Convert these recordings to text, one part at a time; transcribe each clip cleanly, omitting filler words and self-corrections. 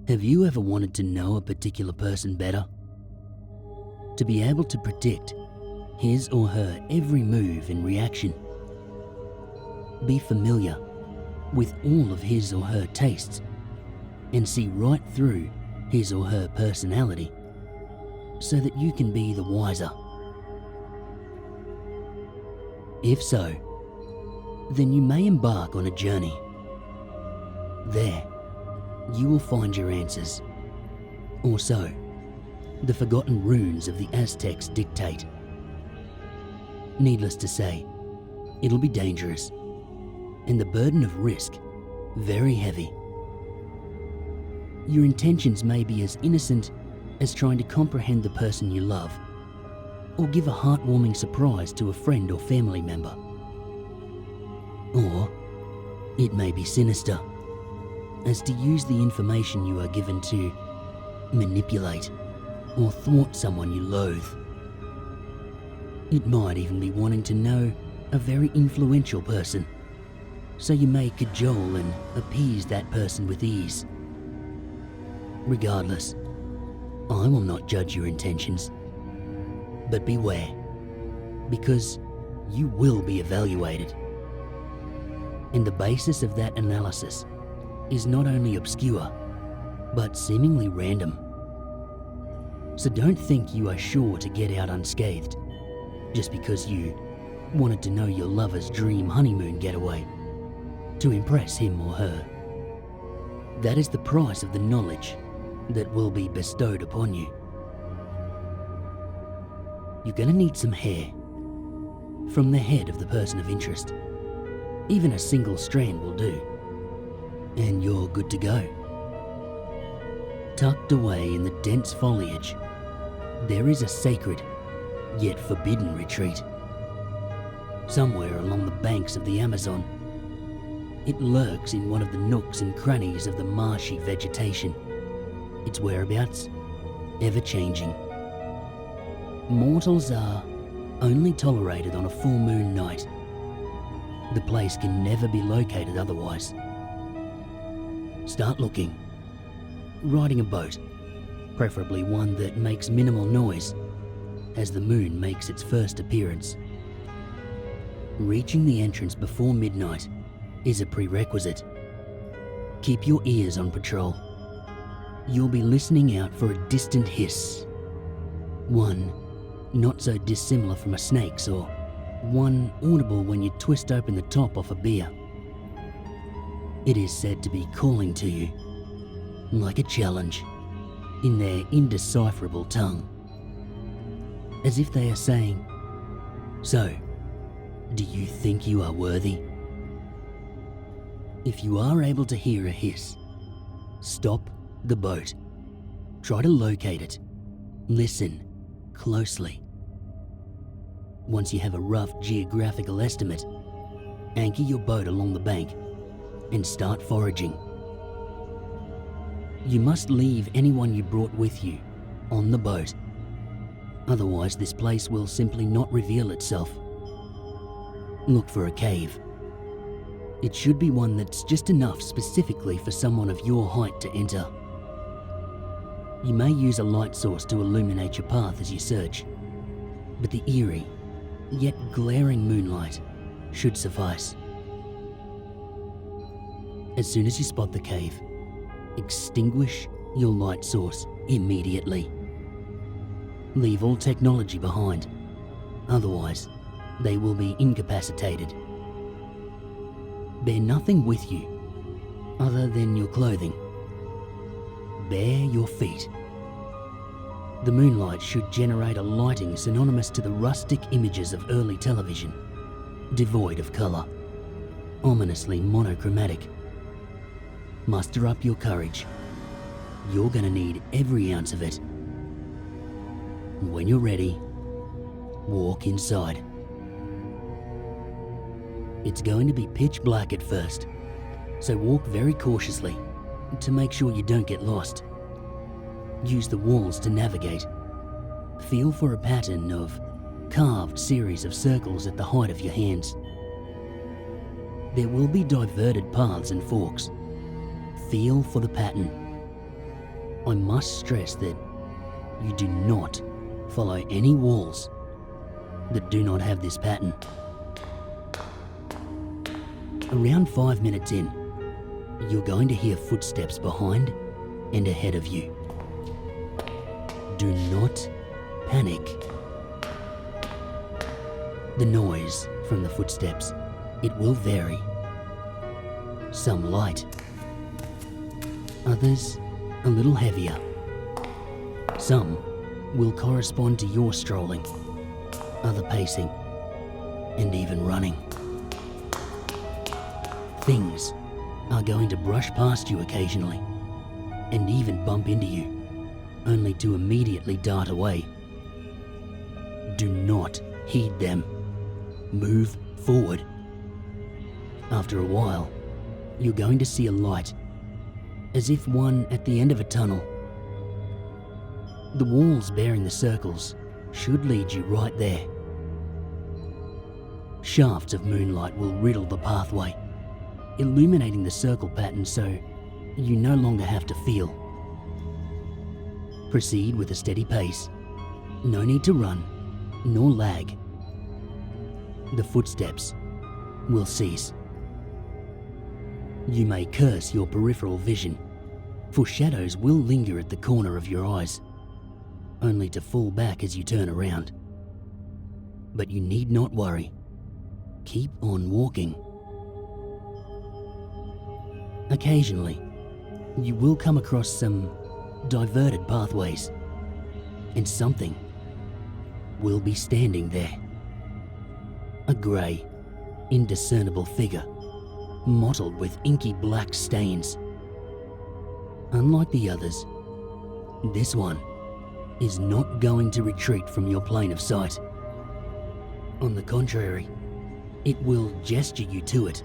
Have you ever wanted to know a particular person better? To be able to predict his or her every move and reaction? Be familiar with all of his or her tastes and see right through his or her personality so that you can be the wiser? If so, then you may embark on a journey. There, you will find your answers. Or so, the forgotten runes of the Aztecs dictate. Needless to say, it'll be dangerous, and the burden of risk very heavy. Your intentions may be as innocent as trying to comprehend the person you love, or give a heartwarming surprise to a friend or family member. Or it may be sinister, as to use the information you are given to manipulate or thwart someone you loathe. It might even be wanting to know a very influential person, so you may cajole and appease that person with ease. Regardless, I will not judge your intentions, but beware, because you will be evaluated. And the basis of that analysis is not only obscure, but seemingly random. So don't think you are sure to get out unscathed just because you wanted to know your lover's dream honeymoon getaway to impress him or her. That is the price of the knowledge that will be bestowed upon you. You're going to need some hair from the head of the person of interest. Even a single strand will do, and you're good to go. Tucked away in the dense foliage, there is a sacred yet forbidden retreat. Somewhere along the banks of the Amazon, it lurks in one of the nooks and crannies of the marshy vegetation, its whereabouts ever changing. Mortals are only tolerated on a full moon night. The place can never be located otherwise. Start looking. Riding a boat, preferably one that makes minimal noise, as the moon makes its first appearance. Reaching the entrance before midnight is a prerequisite. Keep your ears on patrol. You'll be listening out for a distant hiss. One not so dissimilar from a snake's, or one audible when you twist open the top off a beer. It is said to be calling to you, like a challenge, in their indecipherable tongue, as if they are saying, "So, do you think you are worthy?" If you are able to hear a hiss, stop the boat. Try to locate it. Listen closely. Once you have a rough geographical estimate, anchor your boat along the bank and start foraging. You must leave anyone you brought with you on the boat. Otherwise, this place will simply not reveal itself. Look for a cave. It should be one that's just enough specifically for someone of your height to enter. You may use a light source to illuminate your path as you search, but the eerie, yet glaring moonlight should suffice. As soon as you spot the cave, extinguish your light source immediately. Leave all technology behind, otherwise they will be incapacitated. Bear nothing with you other than your clothing. Bare your feet. The moonlight should generate a lighting synonymous to the rustic images of early television, devoid of colour, ominously monochromatic. Muster up your courage. You're going to need every ounce of it. When you're ready, walk inside. It's going to be pitch black at first, so walk very cautiously to make sure you don't get lost. Use the walls to navigate. Feel for a pattern of carved series of circles at the height of your hands. There will be diverted paths and forks. Feel for the pattern. I must stress that you do not follow any walls that do not have this pattern. Around 5 minutes in, you're going to hear footsteps behind and ahead of you. Do not panic. The noise from the footsteps, it will vary. Some light, others a little heavier. Some will correspond to your strolling, other pacing, and even running. Things are going to brush past you occasionally, and even bump into you, only to immediately dart away. Do not heed them. Move forward. After a while, you're going to see a light, as if one at the end of a tunnel. The walls bearing the circles should lead you right there. Shafts of moonlight will riddle the pathway, illuminating the circle pattern so you no longer have to feel. Proceed with a steady pace. No need to run, nor lag. The footsteps will cease. You may curse your peripheral vision, for shadows will linger at the corner of your eyes, only to fall back as you turn around. But you need not worry. Keep on walking. Occasionally, you will come across some diverted pathways, and something will be standing there. A grey, indiscernible figure, mottled with inky black stains. Unlike the others, this one is not going to retreat from your plane of sight. On the contrary, it will gesture you to it.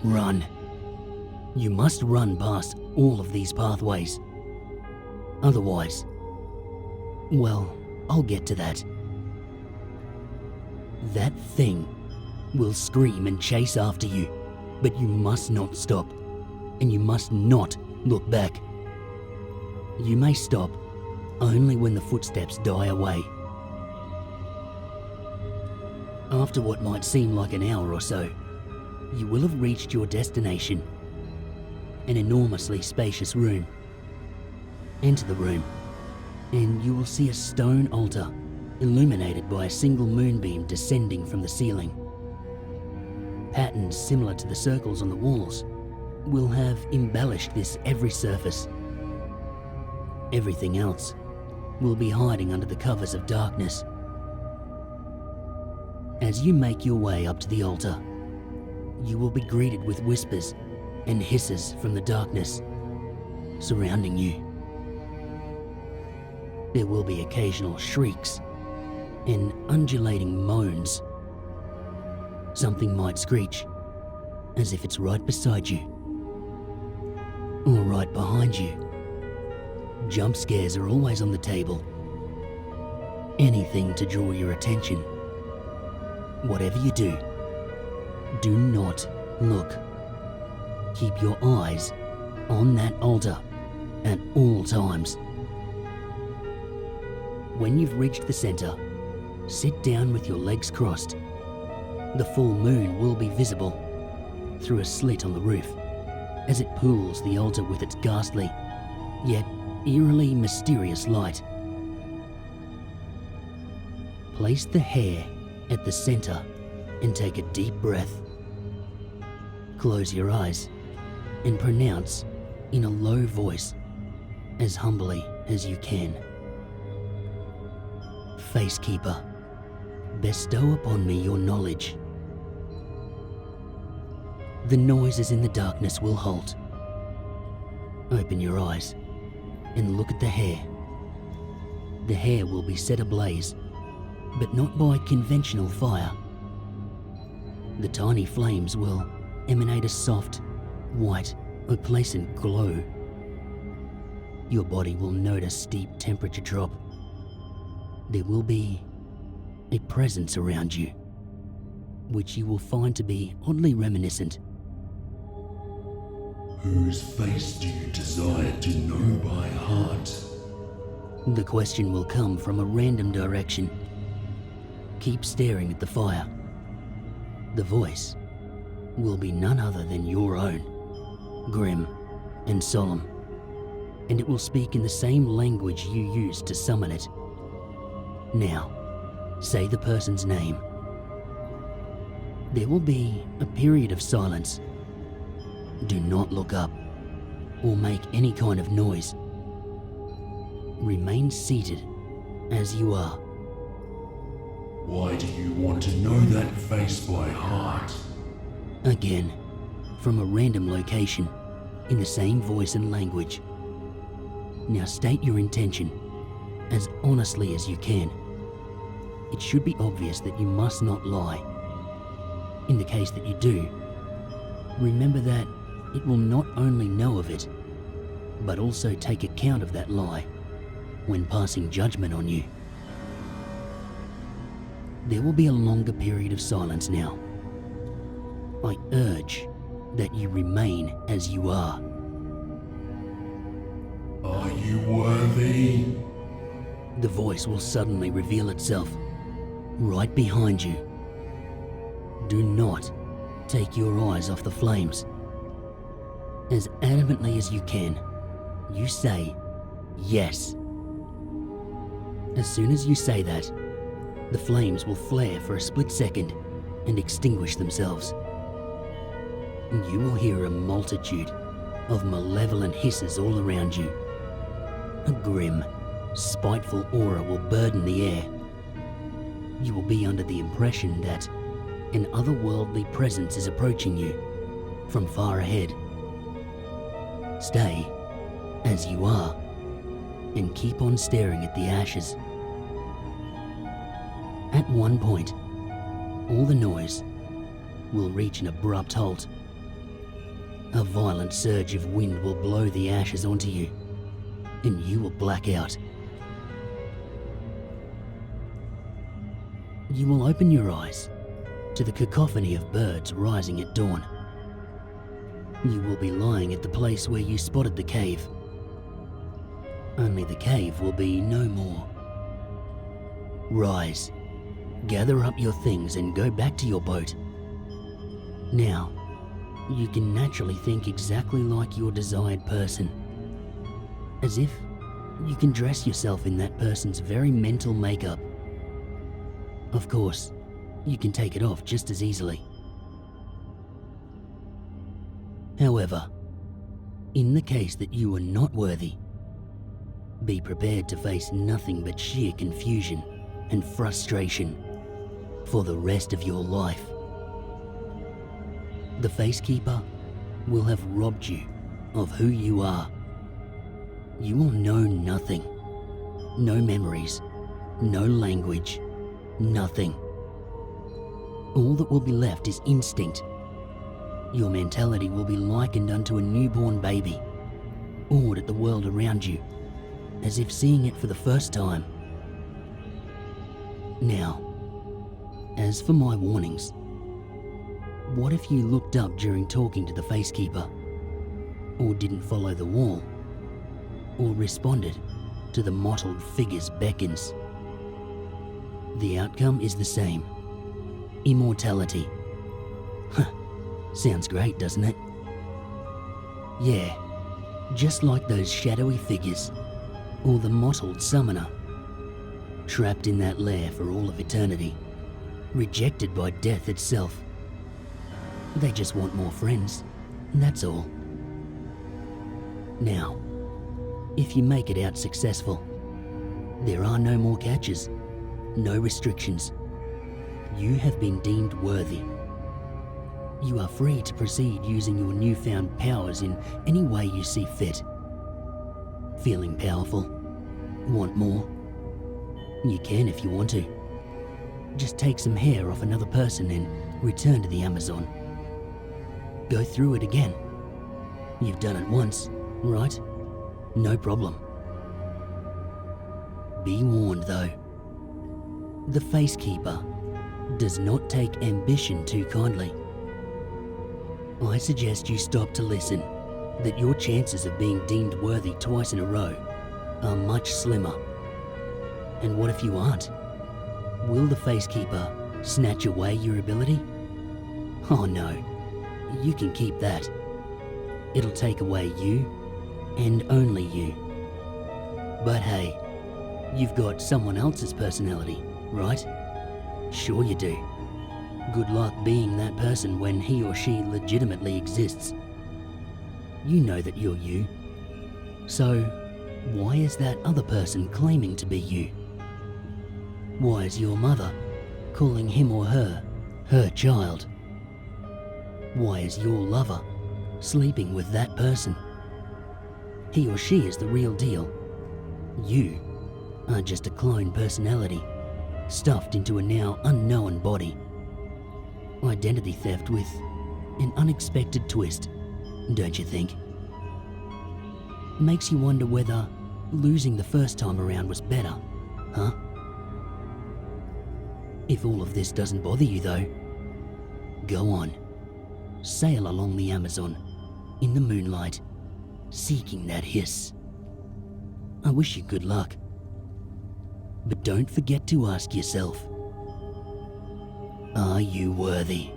Run. You must run past all of these pathways. Otherwise, well, I'll get to that. That thing will scream and chase after you, but you must not stop, and you must not look back. You may stop only when the footsteps die away. After what might seem like an hour or so, you will have reached your destination, an enormously spacious room. Enter the room, and you will see a stone altar illuminated by a single moonbeam descending from the ceiling. Patterns similar to the circles on the walls will have embellished this every surface. Everything else will be hiding under the covers of darkness. As you make your way up to the altar, you will be greeted with whispers and hisses from the darkness surrounding you. There will be occasional shrieks and undulating moans. Something might screech, as if it's right beside you, or right behind you. Jump scares are always on the table. Anything to draw your attention. Whatever you do, do not look. Keep your eyes on that altar at all times. When you've reached the center, sit down with your legs crossed. The full moon will be visible through a slit on the roof as it pools the altar with its ghastly, yet eerily mysterious light. Place the hair at the center and take a deep breath. Close your eyes and pronounce in a low voice, as humbly as you can. Facekeeper, bestow upon me your knowledge. The noises in the darkness will halt. Open your eyes and look at the hair. The hair will be set ablaze, but not by conventional fire. The tiny flames will emanate a soft, white, opalescent glow. Your body will note a steep temperature drop. There will be a presence around you, which you will find to be oddly reminiscent. Whose face do you desire to know by heart? The question will come from a random direction. Keep staring at the fire. The voice will be none other than your own, grim and solemn, and it will speak in the same language you used to summon it. Now, say the person's name. There will be a period of silence. Do not look up or make any kind of noise. Remain seated as you are. Why do you want to know that face by heart? Again, from a random location, in the same voice and language. Now state your intention as honestly as you can. It should be obvious that you must not lie. In the case that you do, remember that it will not only know of it, but also take account of that lie when passing judgment on you. There will be a longer period of silence now. I urge that you remain as you are. Are you worthy? The voice will suddenly reveal itself right behind you. Do not take your eyes off the flames. As adamantly as you can, you say yes. As soon as you say that, the flames will flare for a split second and extinguish themselves. You will hear a multitude of malevolent hisses all around you. A grim, spiteful aura will burden the air. You will be under the impression that an otherworldly presence is approaching you from far ahead. Stay as you are and keep on staring at the ashes. At one point, all the noise will reach an abrupt halt. A violent surge of wind will blow the ashes onto you, and you will black out. You will open your eyes to the cacophony of birds rising at dawn. You will be lying at the place where you spotted the cave. Only the cave will be no more. Rise, gather up your things and go back to your boat. Now, you can naturally think exactly like your desired person, as if you can dress yourself in that person's very mental makeup. Of course, you can take it off just as easily. However, in the case that you are not worthy, be prepared to face nothing but sheer confusion and frustration for the rest of your life. The Facekeeper will have robbed you of who you are. You will know nothing. No memories, no language, nothing. All that will be left is instinct. Your mentality will be likened unto a newborn baby, awed at the world around you, as if seeing it for the first time. Now, as for my warnings, what if you looked up during talking to the Facekeeper, or didn't follow the wall, or responded to the mottled figure's beckons? The outcome is the same. Immortality. Sounds great, doesn't it? Yeah, just like those shadowy figures, or the mottled summoner, trapped in that lair for all of eternity, rejected by death itself. They just want more friends, that's all. Now, if you make it out successful, there are no more catches, no restrictions. You have been deemed worthy. You are free to proceed using your newfound powers in any way you see fit. Feeling powerful? Want more? You can if you want to. Just take some hair off another person and return to the Amazon. Go through it again. You've done it once, right? No problem. Be warned though. The Facekeeper does not take ambition too kindly. I suggest you stop to listen that your chances of being deemed worthy twice in a row are much slimmer. And what if you aren't? Will the Facekeeper snatch away your ability? Oh no, you can keep that. It'll take away you, and only you. But hey, you've got someone else's personality, right? Sure you do. Good luck being that person when he or she legitimately exists. You know that you're you. So, why is that other person claiming to be you? Why is your mother calling him or her her child? Why is your lover sleeping with that person? He or she is the real deal. You are just a clone personality stuffed into a now unknown body. Identity theft with an unexpected twist, don't you think? Makes you wonder whether losing the first time around was better, huh? If all of this doesn't bother you though, go on. Sail along the Amazon, in the moonlight, seeking that hiss. I wish you good luck. But don't forget to ask yourself, are you worthy?